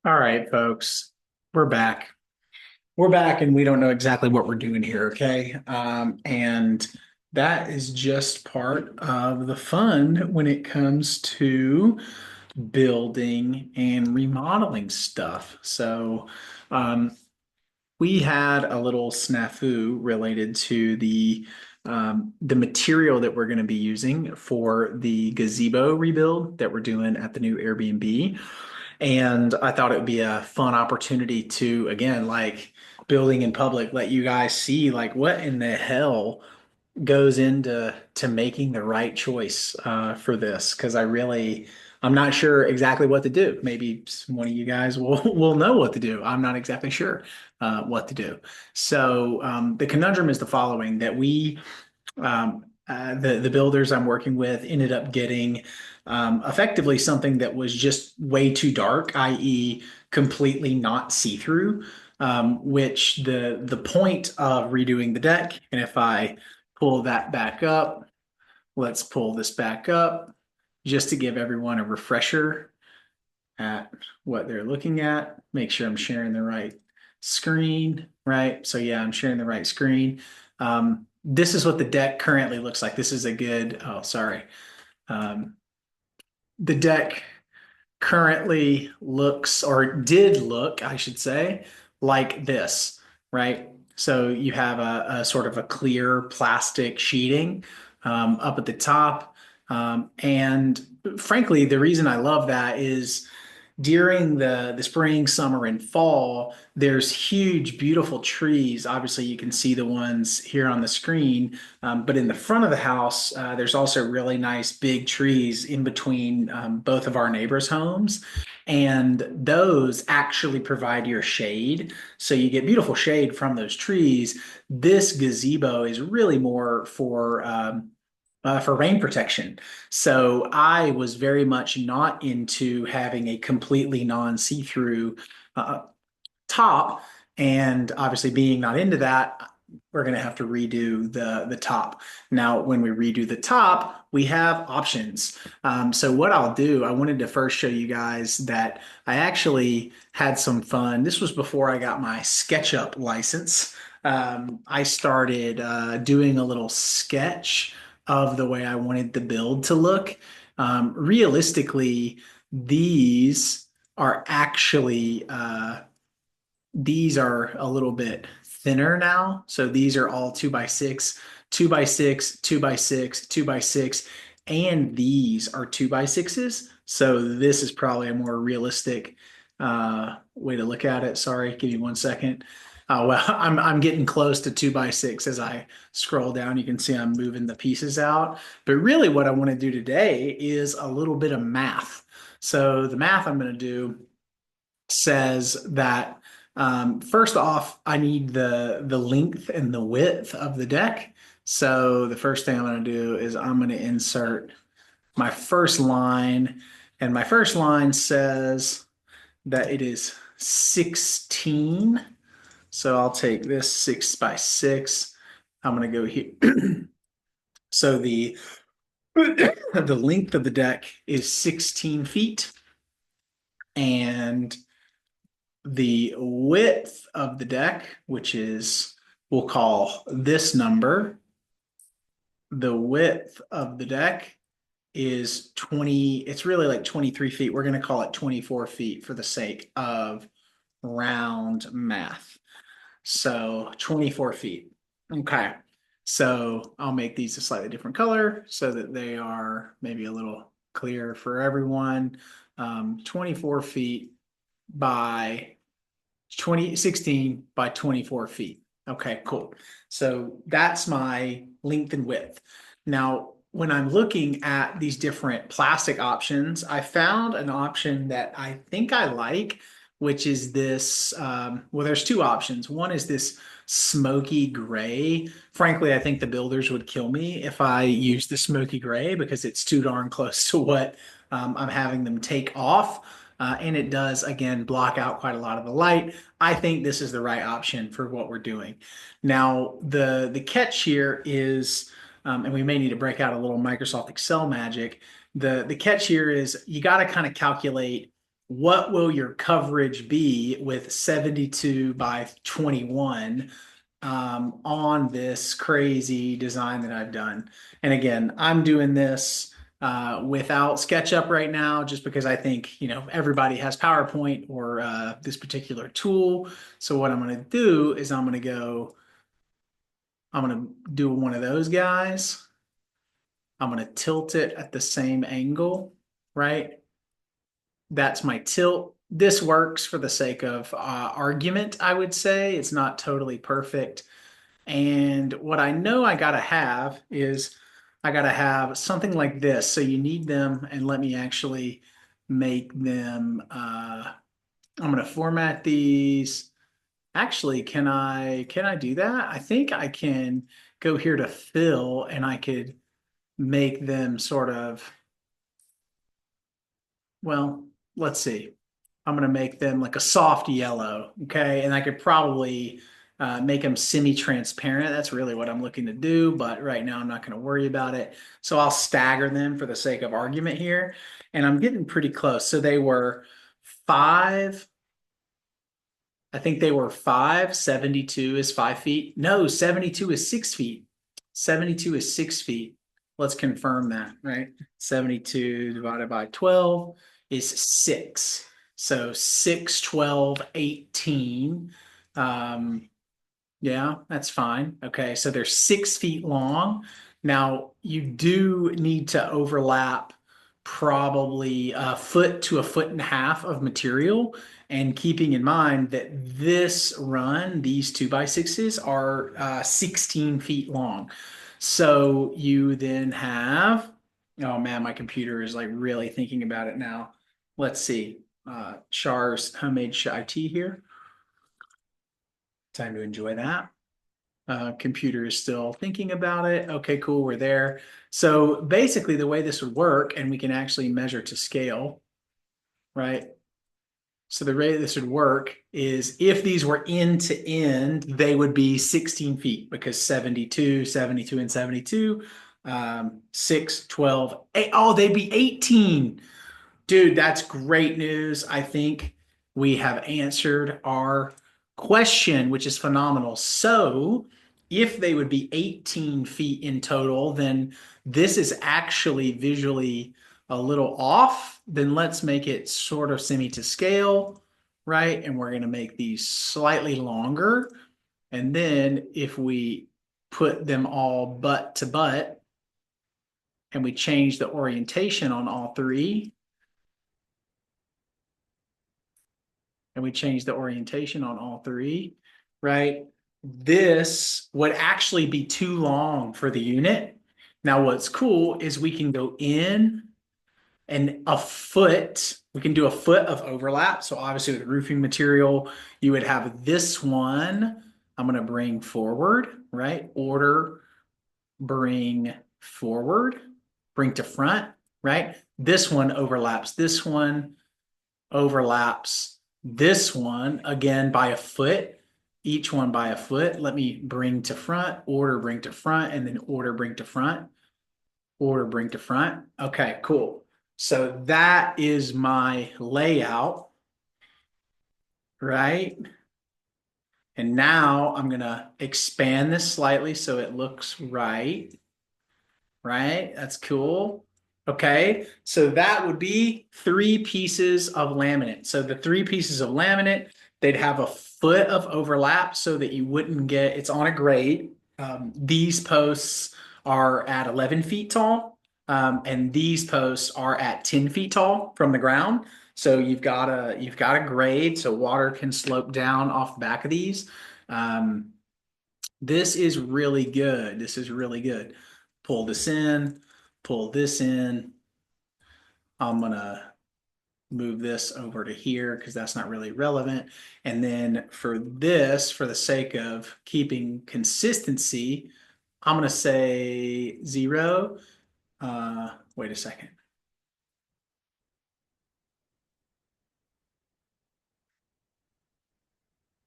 All right, folks, we're back. We're back, and we don't know exactly what we're doing here, okay? And that is just part of the fun when it comes to building and remodeling stuff. So, um, we had a little snafu related to the material that we're going to be using for the gazebo rebuild that we're doing at the new Airbnb. And I thought it would be a fun opportunity to, again, like building in public, let you guys see like what in the hell goes into making the right choice for this. Because I'm not sure exactly what to do. Maybe one of you guys will will know what to do. I'm not exactly sure what to do. So the conundrum is the following: that the builders I'm working with ended up getting effectively something that was just way too dark, i.e., completely not see-through. Which the point of redoing the deck, and if I pull that back up, let's pull this back up just to give everyone a refresher at what they're looking at. Make sure I'm sharing the right screen, right? So yeah, I'm sharing the right screen. This is what the deck currently looks like. This is a good, oh, sorry. Um, the deck currently looks, or did look, I should say, like this, right? So you have a sort of a clear plastic sheeting up at the top. And frankly, the reason I love that is during the spring, summer, and fall, there's huge, beautiful trees. Obviously, you can see the ones here on the screen, but in the front of the house, there's also really nice big trees in between both of our neighbors' homes. And those actually provide your shade. So you get beautiful shade from those trees. This gazebo is really more for rain protection. So I was very much not into having a completely non-see-through uh, top, and obviously being not into that, we're going to have to redo the top. Now, when we redo the top, we have options. So what I'll do, I wanted to first show you guys that I actually had some fun. This was before I got my SketchUp license. I started doing a little sketch of the way I wanted the build to look. Realistically, these are actually these are a little bit thinner now. So these are all 2x6, 2x6, 2x6, 2x6, and these are 2x6s. So this is probably a more realistic way to look at it. Sorry, give me 1 second. Well, I'm getting close to 2x6 as I scroll down. You can see I'm moving the pieces out. But really, what I want to do today is a little bit of math. So the math I'm going to do says that first off, I need the length and the width of the deck. So the first thing I'm going to do is I'm going to insert my first line, and my first line says that it is 16. So I'll take this 6x6. I'm going to go here. So the length of the deck is 16 feet, and the width of the deck, which is, we'll call this number, the width of the deck is 20, it's really like 23 feet. We're going to call it 24 feet for the sake of round math. So 24 feet. Okay. So I'll make these a slightly different color so that they are maybe a little clearer for everyone. 24 feet by 16 by 24 feet. Okay, cool. So that's my length and width. Now, when I'm looking at these different plastic options, I found an option that I think I like, which is this. Well, there's two options. One is this smoky gray. Frankly, I think the builders would kill me if I use the smoky gray because it's too darn close to what I'm having them take off. And it does, again, block out quite a lot of the light. I think this is the right option for what we're doing. Now, the catch here is, and we may need to break out a little Microsoft Excel magic. The catch here is you got to kind of calculate what will your coverage be with 72 by 21 on this crazy design that I've done? And again, I'm doing this without SketchUp right now, just because I think, everybody has PowerPoint or this particular tool. So what I'm going to do is I'm going to do one of those guys. I'm going to tilt it at the same angle, right? That's my tilt. This works for the sake of argument, I would say. It's not totally perfect. And what I know I gotta have is I gotta have something like this. So you need them, and let me actually make them. I'm gonna format these. Actually, can I do that? I think I can go here to fill, and I could make them sort of, well, let's see. I'm gonna make them like a soft yellow, okay? And I could probably make them semi-transparent. That's really what I'm looking to do, but right now I'm not gonna worry about it. So I'll stagger them for the sake of argument here, and I'm getting pretty close. So they were 5, I think they were 5. 72 is 5 feet. No, 72 is 6 feet. 72 is 6 feet. Let's confirm that, right? 72 divided by 12 is 6. So 6, 12, 18. Um, yeah, that's fine. Okay, so they're 6 feet long. Now, you do need to overlap probably a foot to a foot and a half of material. And keeping in mind that this run, these 2x6s, are 16 feet long. So you then have, oh man, my computer is like really thinking about it now. Let's see. Char's homemade chai tea here. Time to enjoy that. Computer is still thinking about it. Okay, cool, we're there. So basically, the way this would work, and we can actually measure to scale, right? So the way this would work is if these were end to end, they would be 16 feet because 72, 72, and 72, 6, 12, 8. Oh, they'd be 18. Dude, that's great news. I think we have answered our question, which is phenomenal. So, if they would be 18 feet in total, then this is actually visually a little off. Then let's make it sort of semi to scale, right? And we're going to make these slightly longer. And then if we put them all butt to butt and we change the orientation on all three, and we change the orientation on all three, right? This would actually be too long for the unit. Now, what's cool is we can go in and a foot, we can do a foot of overlap. So obviously with roofing material, you would have this one. I'm going to bring forward, right? Order, bring forward, bring to front, right? This one overlaps this one, overlaps this one again by a foot, each one by a foot. Let me bring to front, order, bring to front, and then order, bring to front, order, bring to front. Okay, cool. So that is my layout, right? And now I'm gonna expand this slightly so it looks right. Right? That's cool. Okay, so that would be 3 pieces of laminate. So the 3 pieces of laminate, they'd have a foot of overlap so that you wouldn't get, it's on a grade. These posts are at 11 feet tall, and these posts are at 10 feet tall from the ground. So you've got a grade, so water can slope down off the back of these. Um, this is really good. This is really good. Pull this in, pull this in. I'm gonna move this over to here because that's not really relevant. And then for this, for the sake of keeping consistency, I'm gonna say 0. Wait a second.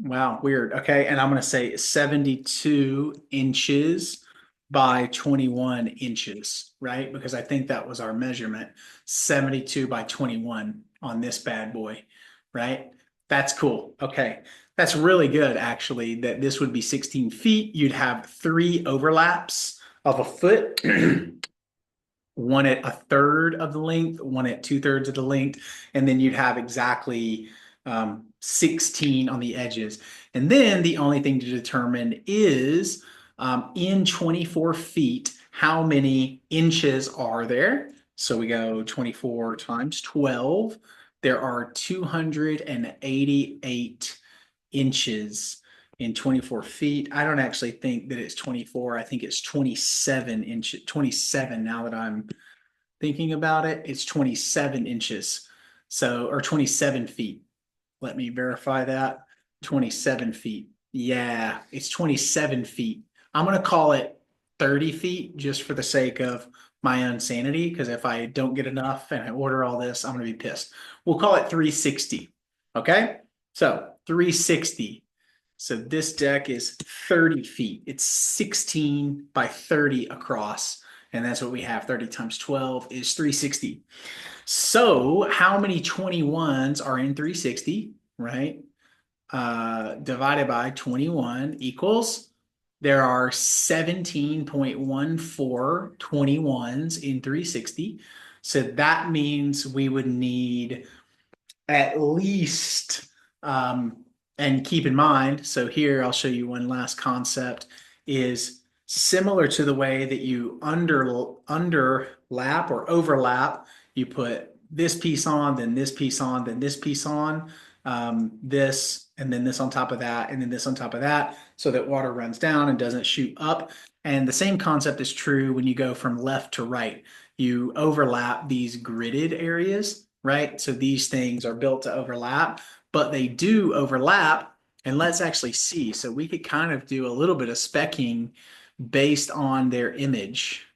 Wow, weird. Okay, and I'm going to say 72 inches by 21 inches, right? Because I think that was our measurement. 72 by 21. on this bad boy, right? That's cool. Okay. That's really good, actually, that this would be 16 feet. You'd have three overlaps of a foot, one at a third of the length, one at two-thirds of the length, and then you'd have exactly 16 on the edges. And then the only thing to determine is in 24 feet, how many inches are there? So we go 24 times 12. There are 288 inches in 24 feet. I don't actually think that it's 24. I think it's 27 inches, 27 now that I'm thinking about it. It's 27 inches. So, or 27 feet. Let me verify that. 27 feet. Yeah, it's 27 feet. I'm going to call it 30 feet just for the sake of my own sanity, because if I don't get enough and I order all this, I'm going to be pissed. We'll call it 360. Okay? So 360. So this deck is 30 feet. It's 16 by 30 across. And that's what we have. 30 times 12 is 360. So how many 21s are in 360, right? Divided by 21 equals, there are 17.14 21s in 360. So that means we would need at least, and keep in mind, so here I'll show you one last concept, is similar to the way that you underlap or overlap. You put this piece on, then this piece on, then this piece on, this, and then this on top of that, and then this on top of that, so that water runs down and doesn't shoot up. And the same concept is true when you go from left to right. You overlap these gridded areas, right? So these things are built to overlap, but they do overlap. And let's actually see. So we could kind of do a little bit of specking based on their image.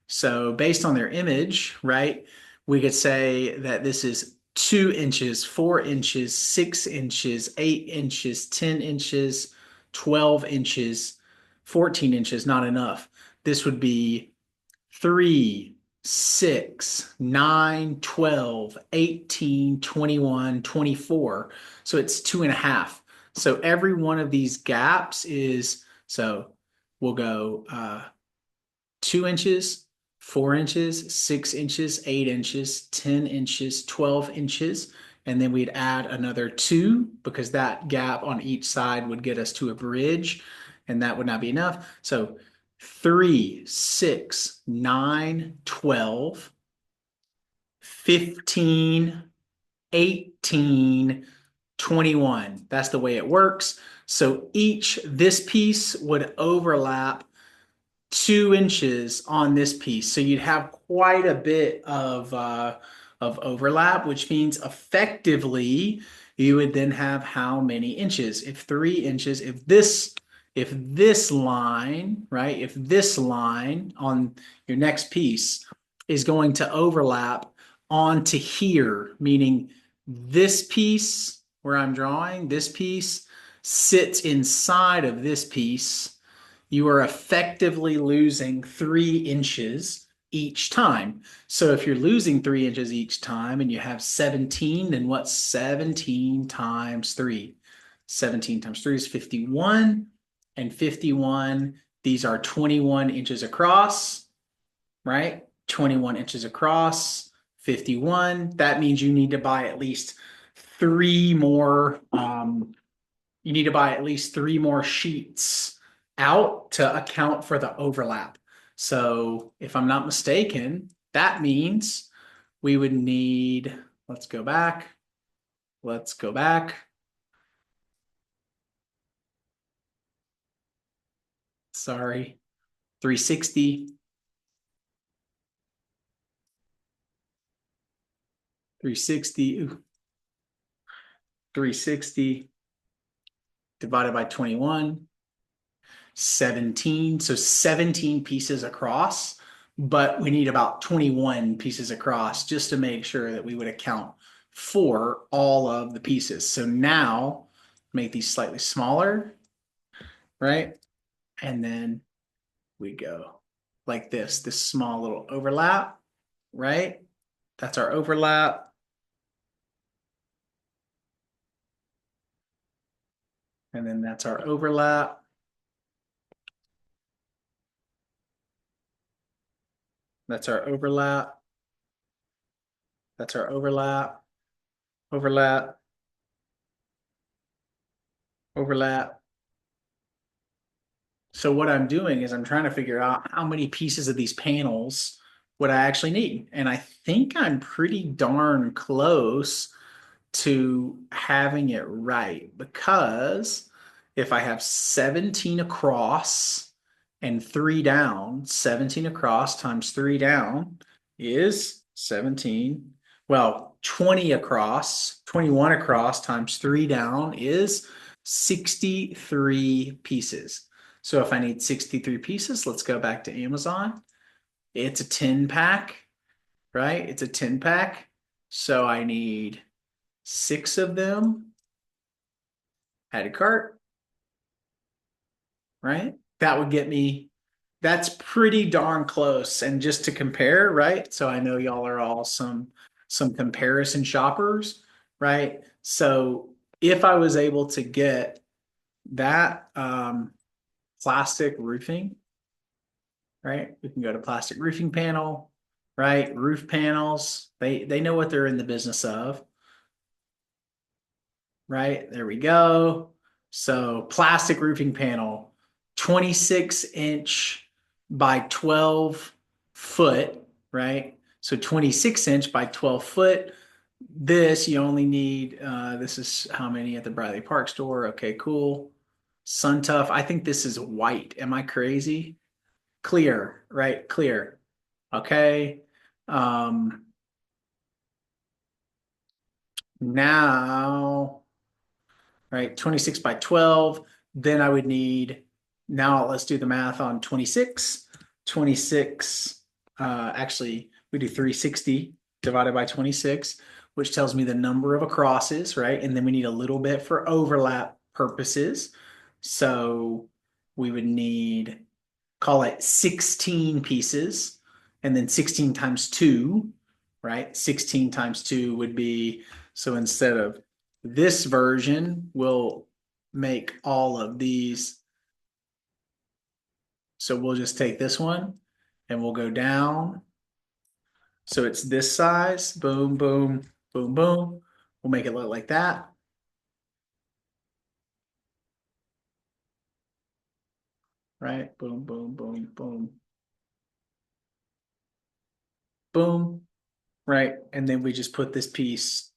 So based on their image, right, we could say that this is 2 inches, 4 inches, 6 inches, 8 inches, 10 inches, 12 inches, 14 inches, not enough. This would be 3, 6, 9, 12, 18, 21, 24. So it's 2.5. So every one of these gaps is, so we'll go 2 inches, 4 inches, 6 inches, 8 inches, 10 inches, 12 inches. And then we'd add another 2 because that gap on each side would get us to a bridge, and that would not be enough. So 3, 6, 9, 12, 15, 18, 21. That's the way it works. So this piece would overlap 2 inches on this piece. So you'd have quite a bit of overlap, which means effectively you would then have how many inches? If 3 inches, if this line, right, if this line on your next piece is going to overlap onto here, meaning this piece where I'm drawing, this piece sits inside of this piece, you are effectively losing 3 inches each time. So if you're losing 3 inches each time and you have 17, then what's 17 times 3? 17 times 3 is 51, and 51, these are 21 inches across, right? 21 inches across, 51. That means you need to buy at least 3 more, you need to buy at least 3 more sheets out to account for the overlap. So if I'm not mistaken, that means we would need, let's go back. Let's go back. Sorry, 360. 360. Ooh, 360 divided by 21. 17. So 17 pieces across, but we need about 21 pieces across just to make sure that we would account for all of the pieces. So now make these slightly smaller, right? And then we go like this small little overlap, right? That's our overlap. And then that's our overlap. That's our overlap. That's our overlap. Overlap. Overlap. So what I'm doing is I'm trying to figure out how many pieces of these panels would I actually need. And I think I'm pretty darn close to having it right because if I have 17 across and three down, 17 across times three down is 17. Well, 20 across, 21 across times three down is 63 pieces. So if I need 63 pieces, let's go back to Amazon. It's a 10 pack, right? It's a 10 pack. So I need six of them. Add a cart, right? That would get me, that's pretty darn close. And just to compare, right? So I know y'all are all some comparison shoppers, right? So if I was able to get that plastic roofing, right? We can go to plastic roofing panel, right? Roof panels. They know what they're in the business of, right? There we go. So plastic roofing panel, 26-inch by 12 foot, right? So 26-inch by 12 foot. This you only need, this is how many at the Bradley Park store. Okay, cool. Sun Tough. I think this is white. Am I crazy? Clear, right? Clear. Okay. Um, now right? 26 by 12. Then I would need, now let's do the math on 26. 26, actually, we do 360 divided by 26, which tells me the number of acrosses, right? And then we need a little bit for overlap purposes. So we would need, call it 16 pieces, and then 16 times 2, right? 16 times 2 would be, so instead of this version, we'll make all of these. So we'll just take this one and we'll go down. So it's this size, boom, boom, boom, boom. We'll make it look like that, right? Boom, boom, boom, boom, boom, right? And then we just put this piece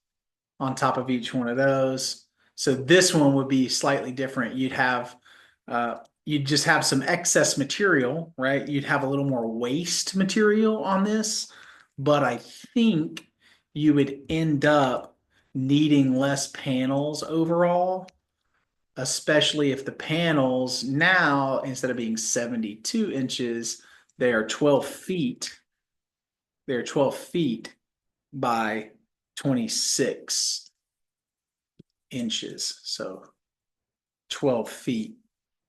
on top of each one of those. So this one would be slightly different. You'd just have some excess material, right? You'd have a little more waste material on this, but I think you would end up needing less panels overall, especially if the panels now, instead of being 72 inches, they are 12 feet. They're 12 feet by 26 inches. So 12 feet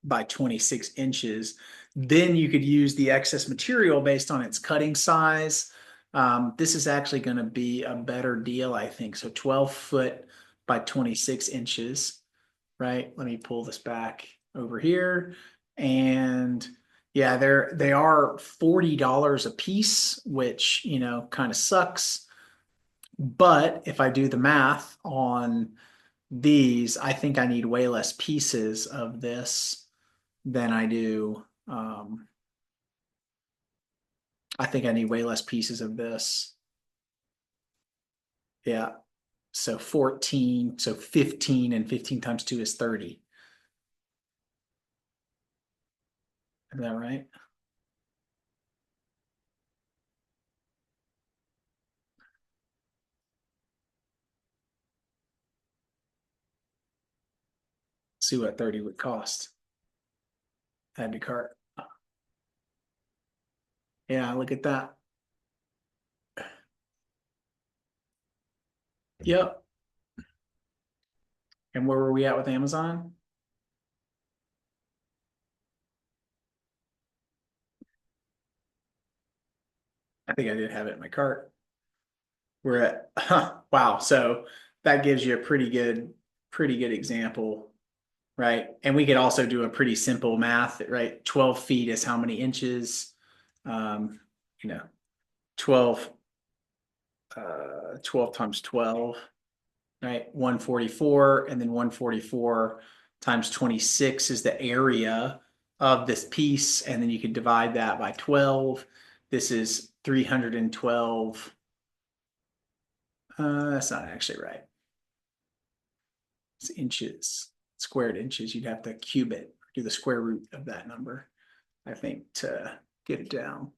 by 26 inches. Then you could use the excess material based on its cutting size. This is actually going to be a better deal, I think. So 12 foot by 26 inches, right? Let me pull this back over here. And yeah, they are $40 a piece, which, kind of sucks. But if I do the math on these, I think I need way less pieces of this than I do. I think I need way less pieces of this. Yeah. So 14, so 15, and 15 times 2 is 30. Is that right? See what 30 would cost. Add to cart. Yeah, look at that. Yep. And where were we at with Amazon? I think I did have it in my cart. We're at, wow. So that gives you a pretty good example right? And we could also do a pretty simple math, right? 12 feet is how many inches? Um, you know, 12, 12 times 12, right? 144, and then 144 times 26 is the area of this piece. And then you could divide that by 12. This is 312. That's not actually right. It's inches, squared inches. You'd have to cube it, do the square root of that number, I think, to get it down.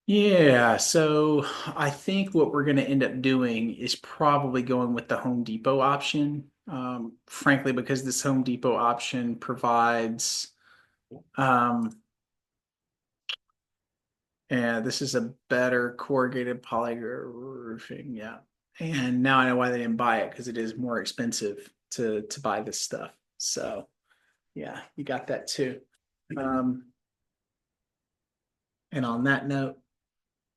Yeah, so I think what we're going to end up doing is probably going with the Home Depot option. Frankly, because this Home Depot option provides, um, yeah, this is a better corrugated poly roofing. Yeah. And now I know why they didn't buy it, because it is more expensive to buy this stuff. So yeah, you got that too. Um, and on that note,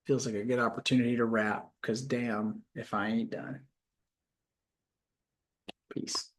feels like a good opportunity to wrap, because damn if I ain't done. Peace.